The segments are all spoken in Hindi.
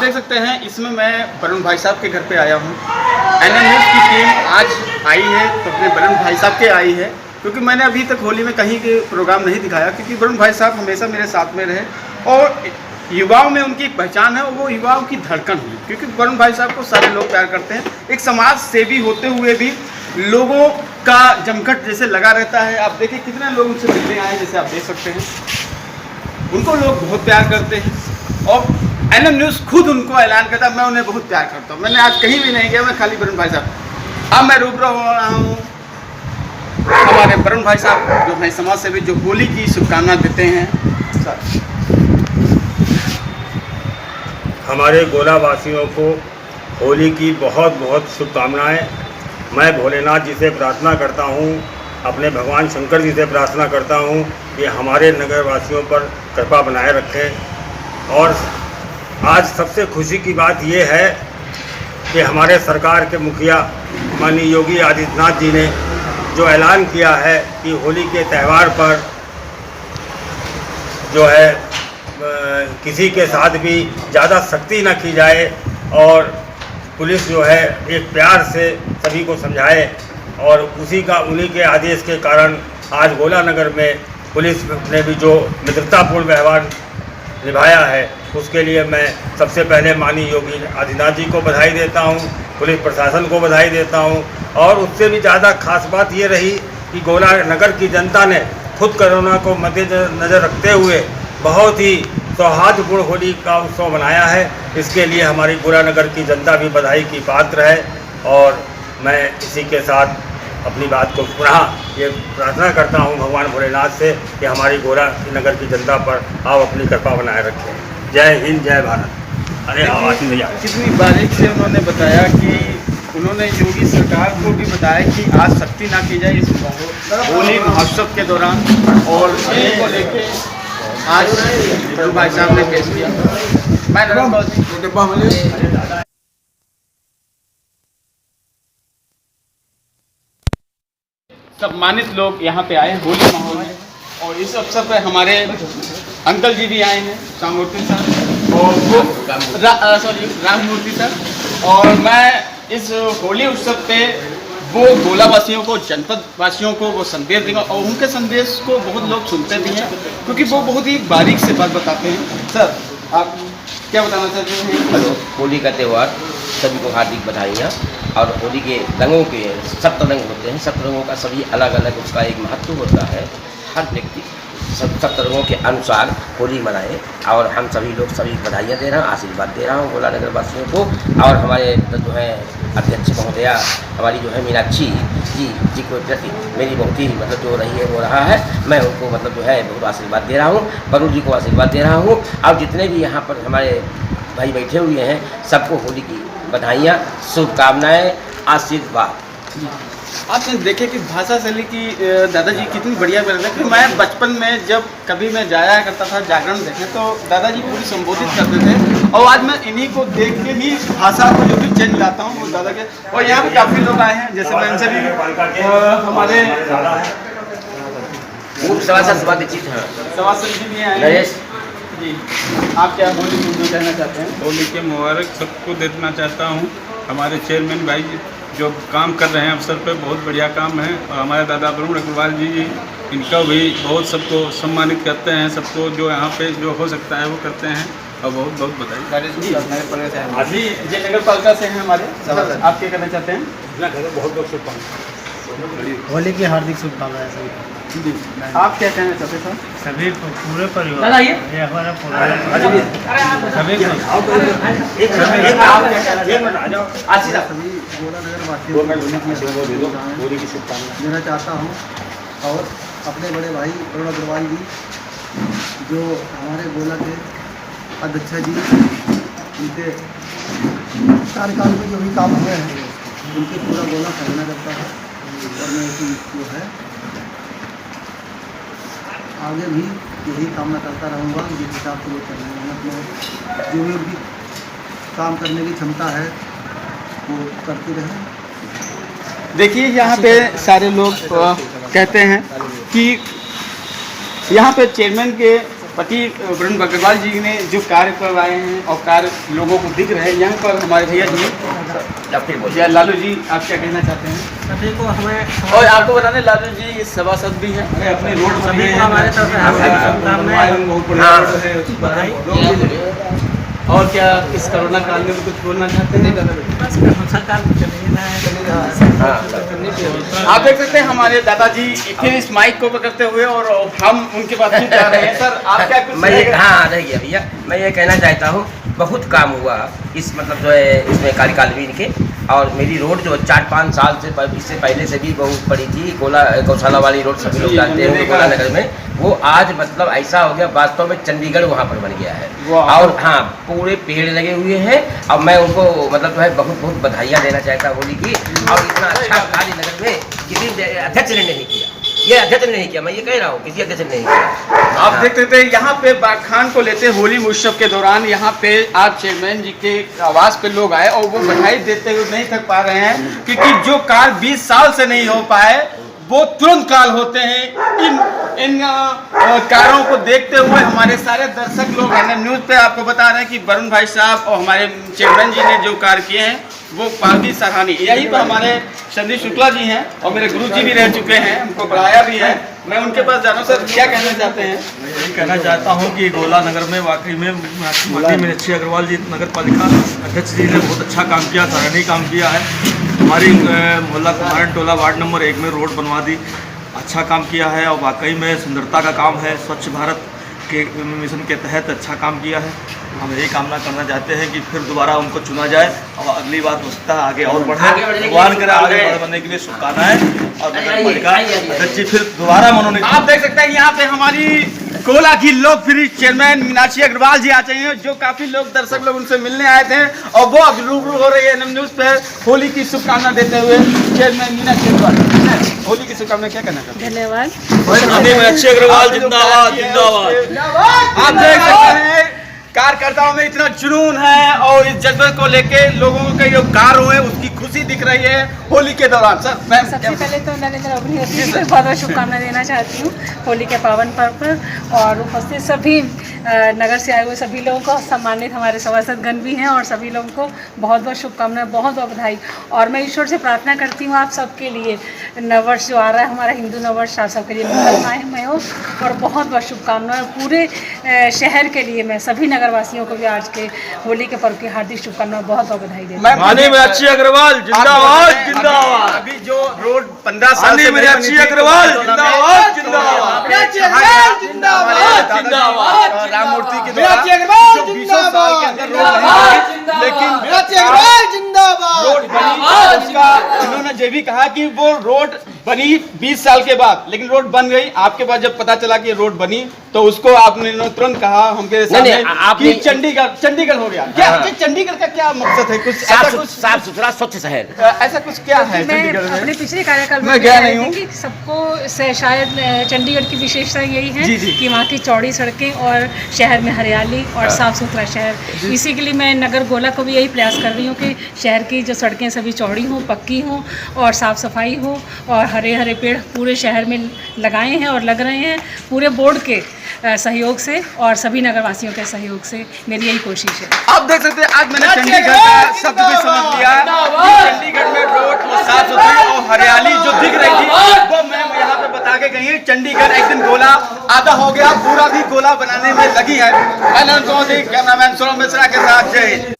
देख सकते हैं इसमें मैं वरुण भाई साहब के घर पे आया हूँ। एनएम न्यूज़ की टीम आज आई है तो अपने वरुण भाई साहब के आई है, क्योंकि मैंने अभी तक होली में कहीं के प्रोग्राम नहीं दिखाया, क्योंकि वरुण भाई साहब हमेशा मेरे साथ में रहे और युवाओं में उनकी एक पहचान है और वो युवाओं की धड़कन हुई, क्योंकि वरुण भाई साहब को सारे लोग प्यार करते हैं। एक समाज सेवी होते हुए भी लोगों का जमघट जैसे लगा रहता है। आप देखिए कितने लोग उनसे मिलने आए, जैसे आप देख सकते हैं उनको लोग बहुत प्यार करते हैं और एनएम न्यूज़ खुद उनको ऐलान करता है मैं उन्हें बहुत प्यार करता हूँ। मैंने आज कहीं भी नहीं गया, मैं खाली वरुण भाई साहब। अब मैं रूबरू हो रहा हूँ हमारे वरुण भाई साहब जो है समाज सेवी, जो होली की शुभकामना देते हैं। हमारे गोला वासियों को होली की बहुत बहुत शुभकामनाएं। मैं भोलेनाथ जी से प्रार्थना करता हूँ, अपने भगवान शंकर जी से प्रार्थना करता हूँ कि हमारे नगर वासियों पर कृपा बनाए रखें। और आज सबसे खुशी की बात ये है कि हमारे सरकार के मुखिया माननीय योगी आदित्यनाथ जी ने जो ऐलान किया है कि होली के त्यौहार पर जो है किसी के साथ भी ज़्यादा सख्ती न की जाए और पुलिस जो है एक प्यार से सभी को समझाए, और उन्हीं के आदेश के कारण आज गोला नगर में पुलिस ने भी जो मित्रतापूर्ण व्यवहार निभाया है उसके लिए मैं सबसे पहले माननीय योगी आदित्यनाथ जी को बधाई देता हूं, पुलिस प्रशासन को बधाई देता हूं। और उससे भी ज़्यादा खास बात ये रही कि गोला नगर की जनता ने खुद कोरोना को मद्देनज़र रखते हुए बहुत ही सौहार्दपूर्ण होली का उत्सव मनाया है। इसके लिए हमारी गोला नगर की जनता भी बधाई की पात्र है। और मैं इसी के साथ अपनी बात को पुनः ये प्रार्थना करता हूँ भगवान भोलेनाथ से कि हमारी गोला नगर की जनता पर आप अपनी कृपा बनाए रखें। जय हिंद, जय भारत। अरे आवाज़ नहीं आ रही। कितनी बारीक से उन्होंने बताया कि उन्होंने योगी सरकार को भी बताया कि आज सख्ती ना की जाए इस होली महोत्सव के दौरान, और इसी को लेके आज वरुण भाई साहब ने पेश किया। मैं सम्मानित लोग यहाँ पे आए होली माहौल में, और इस अवसर पर हमारे अंकल जी भी आए हैं, श्याममूर्ति सर और वो राममूर्ति सर। और मैं इस होली उत्सव पे वो गोला वासियों को, जनपद वासियों को वो संदेश देंगे, और उनके संदेश को बहुत लोग सुनते भी हैं क्योंकि वो बहुत ही बारीक से बात बताते हैं। सर आप क्या बताना चाहते हैं? हेलो, होली का त्यौहार सभी को हार्दिक बधाइयाँ। और होली के रंगों के 7 रंग होते हैं, 7 रंगों का सभी अलग अलग उसका एक महत्व होता है। हर व्यक्ति 7 रंगों के अनुसार होली मनाए, और हम सभी लोग सभी बधाइयाँ दे रहे हैं, आशीर्वाद दे रहा हूँ गोला नगर वासियों को। और हमारे जो है अध्यक्ष महोदया हमारी जो है मीनाक्षी जी को प्रति मेरी बहुत ही मतलब जो रही है वो रहा है, मैं उनको मतलब जो है बहुत आशीर्वाद दे रहा हूँ, वरुण जी को आशीर्वाद दे रहा हूँ। और जितने भी यहाँ पर हमारे भाई बैठे हुए हैं सबको होली की बधाइयाँ, शुभकामनाएँ, आशीर्वाद। आपने देखे कि भाषा शैली की दादाजी कितनी बढ़िया है कि मैं बचपन में जब कभी मैं जाया करता था जागरण देखने तो दादाजी पूरी संबोधित करते थे, और आज मैं इन्हीं को देख के ही भाषा को जो भी चेंज लाता हूँ वो दादा के। और यहाँ पे काफ़ी लोग आए हैं, जैसे मैं इनसे भी हमारे सभासद जी भी आए हैं जी। आप क्या होली में कहना चाहते हैं? होली के मुबारक सबको देना चाहता हूँ। हमारे चेयरमैन भाई जो काम कर रहे हैं अवसर पे बहुत बढ़िया काम है, और हमारे दादा वरुण अग्रवाल जी इनका भी बहुत सबको सम्मानित करते हैं, सबको जो यहाँ पे जो हो सकता है वो करते हैं, और बहुत बहुत बधाई। जी जी नगर पालिका से हैं हमारे, आप क्या कहना चाहते हैं? बहुत बहुत शुभकामनाएं। होली की हार्दिक शुभकामनाएं सभी को। जी आप क्या कहना चाहते हैं सर? सभी को, पूरे परिवार, ये हमारा सभी गोला नगर वासियों को देना चाहता हूँ। और अपने बड़े भाई वरुण अग्रवाल जी जो हमारे गोला के अध्यक्ष जी, उनके कार्यकाल में जो भी काम हुए हैं उनके पूरा गोला सराहना करता है, और मैं उसी जो है आगे भी यही कामना करता रहूँगा जिस हिसाब से वो चल रहे हैं, अपने जो भी उनकी काम करने की क्षमता है वो करती रहे। देखिए यहाँ पे सारे लोग कहते हैं कि यहाँ पे चेयरमैन के पति वरुण अग्रवाल जी ने जो कार्य करवाए हैं और कार्य लोगों को दिख रहे हैं, यहाँ पर हमारे भैया जी फिर बोलिए। या लालू जी, आप क्या कहना चाहते हैं? सभी को हमें और आपको बता दें, लालू जी ये सभासद भी हैं, अपने रोड सभी को हमारे तरफ से हार्दिक शुभकामनाएं। बहुत बढ़िया। और क्या इस कोरोना काल में भी कुछ बोलना चाहते हैं? बस सरकार को चलेगी आप देख सकते हैं हमारे दादाजी फिर इस माइक को पकड़ते हुए और हम उनके पास भी जा रहे हैं। सर आप क्या कुछ मैं ये हाँ रह गया भैया, मैं ये कहना चाहता हूँ बहुत काम हुआ इस मतलब जो है इसमें कार्यकाल में इनके। और मेरी रोड जो 4-5 साल से इससे पहले से भी बहुत बड़ी थी, गौशाला वाली रोड सभी लोग जानते हैं गोला नगर में, वो आज मतलब ऐसा हो गया वास्तव में चंडीगढ़ वहाँ पर बन गया है। और हाँ पूरे पेड़ लगे हुए हैं। अब मैं उनको मतलब जो है बहुत बहुत बधाइयाँ देना चाहता हूँ होली की। और इतना अच्छा कार्य नगर में किसी अध्यक्ष ने नहीं किया, ये अध्यक्ष ने नहीं किया, मैं ये कह रहा हूँ किसी अध्यक्ष ने नहीं किया। आप देख सकते हैं यहाँ पे बागखान को लेते होली उत्सव के दौरान यहाँ पे आज चेयरमैन जी के आवास पे लोग आए और वो बधाई देते हुए नहीं थक पा रहे हैं, क्योंकि जो कार्य 20 साल से नहीं हो पाए वो तुरंत काल होते हैं। इन कार्यों को देखते हुए हमारे सारे दर्शक लोग एनएम न्यूज़ पे आपको बता रहे हैं कि वरुण भाई साहब और हमारे चेयरमैन जी ने जो कार्य किए हैं वो काफी सराहनीय। यहीं पर हमारे संदीप शुक्ला जी हैं और मेरे गुरु जी भी रह चुके हैं, हमको पढ़ाया भी है। मैं उनके पास जा रहा हूँ। सर क्या कहना चाहते हैं? मैं यही कहना चाहता हूँ कि गोला नगर में वाकई में माननीय मीनाक्षी अग्रवाल जी नगर पालिका अध्यक्ष जी ने बहुत अच्छा काम किया, सराहनीय काम किया है। हमारी मोहल्ला कुमारन टोला वार्ड नंबर 1 में रोड बनवा दी, अच्छा काम किया है। और वाकई में सुंदरता का काम है, स्वच्छ भारत के मिशन के तहत अच्छा काम किया है। हम यही कामना करना चाहते हैं कि फिर दोबारा उनको चुना जाए और अगली बार हो सकता है आगे और बढ़े, भगवान करे आगे बढ़ने के लिए शुभकामनाएं। और नगर पालिका अध्यक्ष जी फिर दोबारा मनोनीत। आप देख सकते हैं यहाँ पे हमारी गोला की लोकप्रिय चेयरमैन मीनाक्षी अग्रवाल जी आ चुके हैं, जो काफी लोग दर्शक लोग उनसे मिलने आए थे और वो अब रूबरू हो रही है एनएम न्यूज़ पे होली की शुभकामना देते हुए। चेयरमैन मीनाक्षी अग्रवाल होली की शुभकामना क्या कहना चाहते हैं? धन्यवाद। मीनाक्षी अग्रवाल जिंदाबाद जिंदाबाद। आप देख सकते हैं कार्यकर्ताओं में इतना जुनून है और इस जज्बे को लेके लोगों के जो कार्य हुए उसकी खुशी दिख रही है होली के दौरान। सर मैम सबसे पहले तो नरेंद्र अभिनेत्री जी को बहुत बहुत शुभकामनाएं देना चाहती हूँ होली के पावन पर्व पर। और उपस्थित सभी नगर से आए हुए सभी लोगों को, सम्मानित हमारे सभासदगण भी हैं और सभी लोगों को बहुत बहुत शुभकामनाएं, बहुत बहुत बधाई। और मैं ईश्वर से प्रार्थना करती हूँ आप सबके लिए, नववर्ष जो आ रहा है हमारा हिंदू नववर्ष, आप सबके लिए मंगलमय हो और बहुत बहुत शुभकामनाएं। पूरे शहर के लिए मैं सभी नगरवासियों को भी आज के होली के पर्व की हार्दिक शुभकामनाएं, बहुत बहुत बधाई देती हूँ। माननीय मीनाक्षी अग्रवाल जिंदाबाद जिंदाबाद। अभी जो रोड 15 साल से मीनाक्षी अग्रवाल जिंदाबाद जिंदाबाद जिंदाबाद। राम मूर्ति के द्वारा जो 20 साल के अंदर रोड नहीं, लेकिन रोड बनी, उसका उन्होंने ये भी कहा कि वो रोड बनी 20 साल के बाद, लेकिन रोड बन गई। आपके पास जब पता चला कि रोड बनी तो उसको आपने तुरंत कहा हमके सामने कि चंडीगढ़ हो गया। क्या चंडीगढ़ का क्या मकसद है? कुछ साफ सुथरा स्वच्छ शहर, ऐसा कुछ क्या है मैं चंडीगढ़ में? अपने पिछले कार्यकाल में मैं गया नहीं हूँ। कि सबको शायद चंडीगढ़ की विशेषता यही है जी, जी। कि वहाँ की चौड़ी सड़कें और शहर में हरियाली और साफ सुथरा शहर। इसी के लिए मैं नगर गोला को भी यही प्रयास कर रही हूँ कि शहर की जो सड़कें सभी चौड़ी हों, पक्की हों और साफ सफाई हो और हरे हरे पेड़ पूरे शहर में लगाए हैं और लग रहे हैं पूरे बोर्ड के सहयोग से और सभी नगरवासियों के सहयोग से। मेरी यही कोशिश है। आप देख सकते हैं आज मैंने चंडीगढ़ का शब्द भी समझ लिया कि चंडीगढ़ में रोड वो साफ सुथरी और हरियाली जो दिख रही थी वो मैम यहाँ पे बता के गई है। चंडीगढ़ एक दिन गोला आधा हो गया, पूरा भी गोला बनाने में लगी है। कैमरामैन सोनम मिश्रा के साथ जय हिंद।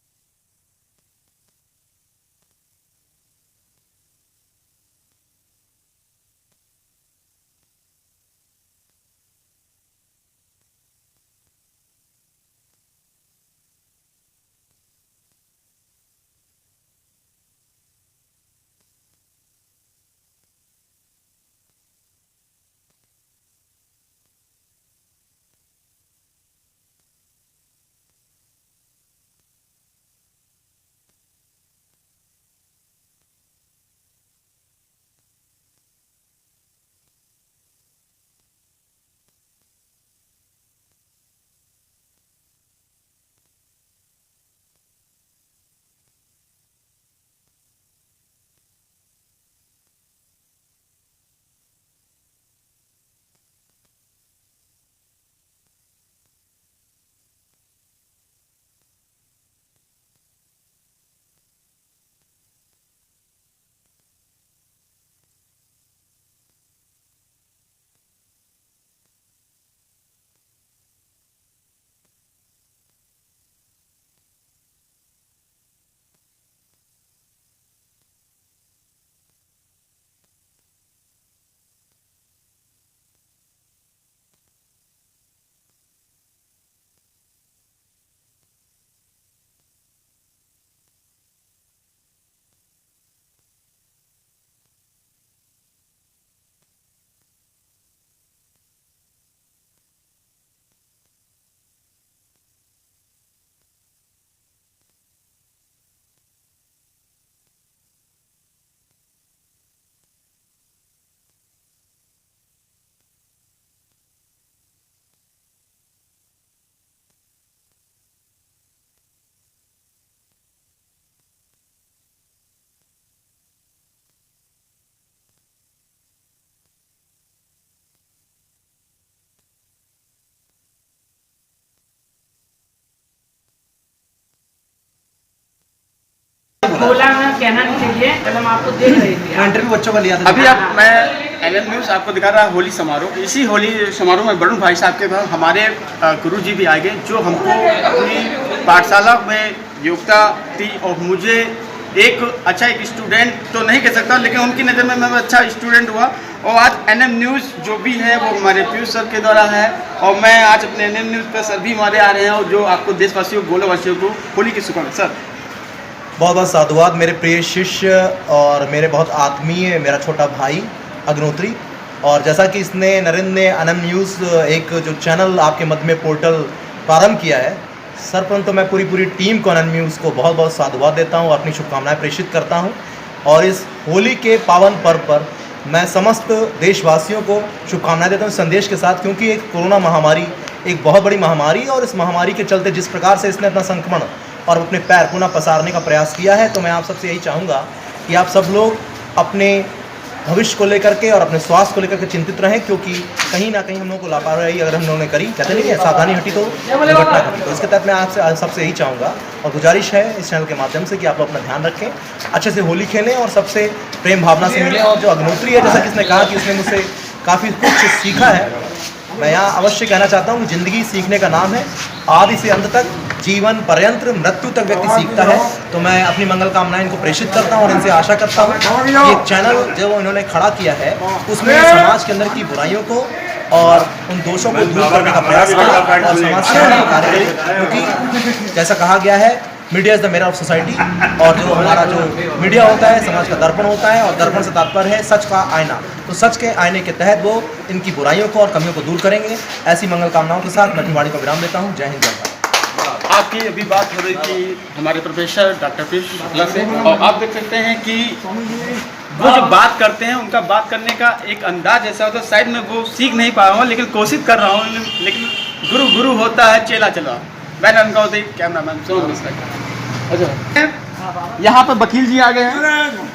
बोला ना, कहना नहीं चाहिए, कल हम आपको देख रहे थे। इंटरव्यू बच्चों का लिया था। अभी अब मैं एनएन न्यूज़ आपको दिखा रहा होली समारोह। इसी होली समारोह में वरुण भाई साहब के बाद हमारे गुरु जी भी आ गए, जो हमको अपनी पाठशाला में योग्यता दी और मुझे एक अच्छा एक स्टूडेंट तो नहीं कह सकता, लेकिन उनकी नज़र में मैं अच्छा स्टूडेंट हुआ। और आज एनएम न्यूज़ जो भी है वो हमारे पीयूष सर के द्वारा है, और मैं आज अपने एनएम न्यूज़ पर सर भी हमारे आ रहे हैं, और जो आपको देशवासियों गोलावासियों को होली की शुभकामनाएं। सर बहुत बहुत साधुवाद मेरे प्रिय शिष्य और मेरे बहुत आत्मीय मेरा छोटा भाई अग्नोत्री। और जैसा कि इसने नरेंद्र ने एनएम न्यूज़ एक जो चैनल आपके मध्य में पोर्टल प्रारंभ किया है, सरपंच तो मैं पूरी टीम को एनएम न्यूज़ को बहुत बहुत साधुवाद देता हूँ, अपनी शुभकामनाएं प्रेषित करता हूँ। और इस होली के पावन पर्व पर मैं समस्त देशवासियों को शुभकामनाएं देता हूँ संदेश के साथ, क्योंकि एक कोरोना महामारी एक बहुत बड़ी महामारी, और इस महामारी के चलते जिस प्रकार से इसने अपना संक्रमण और अपने पैर पुनः पसारने का प्रयास किया है, तो मैं आप सबसे यही चाहूँगा कि आप सब लोग अपने भविष्य को लेकर के और अपने स्वास्थ्य को लेकर के चिंतित रहें, क्योंकि कहीं ना कहीं हम लोगों को लापरवाही अगर हम लोगों ने करी, कहते नहीं है सावधानी हटी तो दुर्घटना घटी। तो इसके तहत मैं आपसे सबसे यही चाहूँगा और गुजारिश है इस चैनल के माध्यम से कि आप लोग अपना ध्यान रखें, अच्छे से होली खेलें और सबसे प्रेम भावना से मिलें। और जो अग्नोत्री है, जैसा कि इसने कहा कि उसने मुझसे काफ़ी कुछ सीखा है, मैं यहाँ अवश्य कहना चाहता हूँ कि ज़िंदगी सीखने का नाम है, आदि से अंत तक जीवन पर्यंत मृत्यु तक व्यक्ति सीखता है। तो मैं अपनी मंगल कामनाएं इनको प्रेषित करता हूँ और इनसे आशा करता हूँ कि ये चैनल जो इन्होंने खड़ा किया है उसमें समाज के अंदर की बुराइयों को और उन दोषों को दूर करने का प्रयास करें और समाज सेवा का कार्य करें, क्योंकि जैसा कहा गया है media is the mirror of society, और जो हमारा जो मीडिया होता है समाज का दर्पण होता है, और दर्पण से तात्पर्य है सच का आईना। तो सच के आईने के तहत वो इनकी बुराइयों को और कमियों को दूर करेंगे। ऐसी मंगल कामनाओं के साथ मैं अपनी वाणी को विराम देता हूँ। जय हिंद जय भारत। आपकी अभी बात हो रही थी हमारे प्रोफेसर डॉक्टर पीयूष शुक्ला से, और आप देख सकते हैं कि वो जो बात करते हैं उनका बात करने का एक अंदाज ऐसा होता है, शायद मैं वो सीख नहीं पा रहा हूँ लेकिन कोशिश कर रहा हूँ, लेकिन गुरु गुरु होता है चेला चला। मैं नंदगांव कैमरामैन सोनू मिश्रा। अच्छा, यहाँ पर वकील जी आ गए हैं।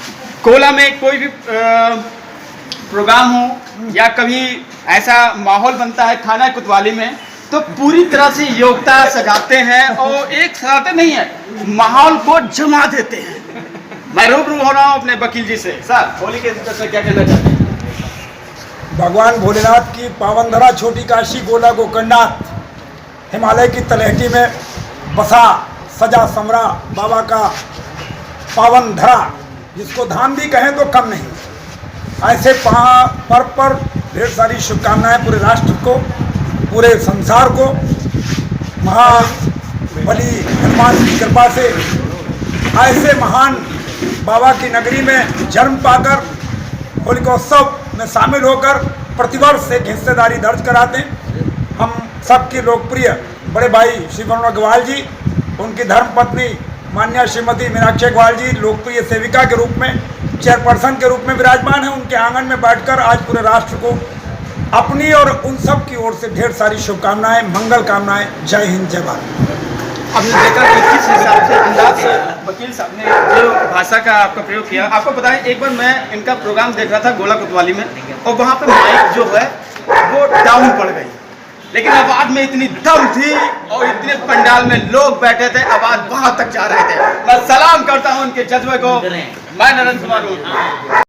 कोला में कोई भी प्रोग्राम हो या कभी ऐसा माहौल बनता है थाना कोतवाली में, तो पूरी तरह से योग्यता सजाते हैं, और एक सजाते नहीं है, माहौल को जमा देते हैं। मैं रूबरू हो रहा हूँ अपने वकील जी से। सर होली के से क्या कहना चाहते हैं? भगवान भोलेनाथ की पावनधरा छोटी काशी गोला गोकर्णनाथ हिमालय की तलहटी में बसा सजा समरा बाबा का पावन धरा, जिसको धाम भी कहें तो कम नहीं। ऐसे पर्व पर ढेर सारी शुभकामनाएं पूरे राष्ट्र को, पूरे संसार को। महाबली हनुमान की कृपा से ऐसे महान बाबा की नगरी में जन्म पाकर होलिकोत्सव में शामिल होकर प्रतिवर्ष एक हिस्सेदारी दर्ज कराते हैं। हम सबके लोकप्रिय बड़े भाई श्री वरुण अग्रवाल जी, उनकी धर्मपत्नी मान्या श्रीमती मीनाक्षी अग्रवाल जी लोकप्रिय सेविका के रूप में, चेयरपर्सन के रूप में विराजमान है। उनके आंगन में बैठकर आज पूरे राष्ट्र को अपनी और उन सब की ओर से ढेर सारी शुभकामनाएं, मंगल कामनाएं। जय हिंद जय भारत। आपने देखा कि किस हिसाब से अंदाज से वकील साहब ने जो भाषा का आपका प्रयोग किया। आपको पता है, एक बार मैं इनका प्रोग्राम देख रहा था गोला कोतवाली में, और वहाँ पे माइक जो है वो डाउन पड़ गई, लेकिन आवाज में इतनी दम थी और इतने पंडाल में लोग बैठे थे, आवाज वहां तक जा रहे थे। मैं सलाम करता हूं उनके जज्बे को। मैं नरेंद्र कुमार हूं।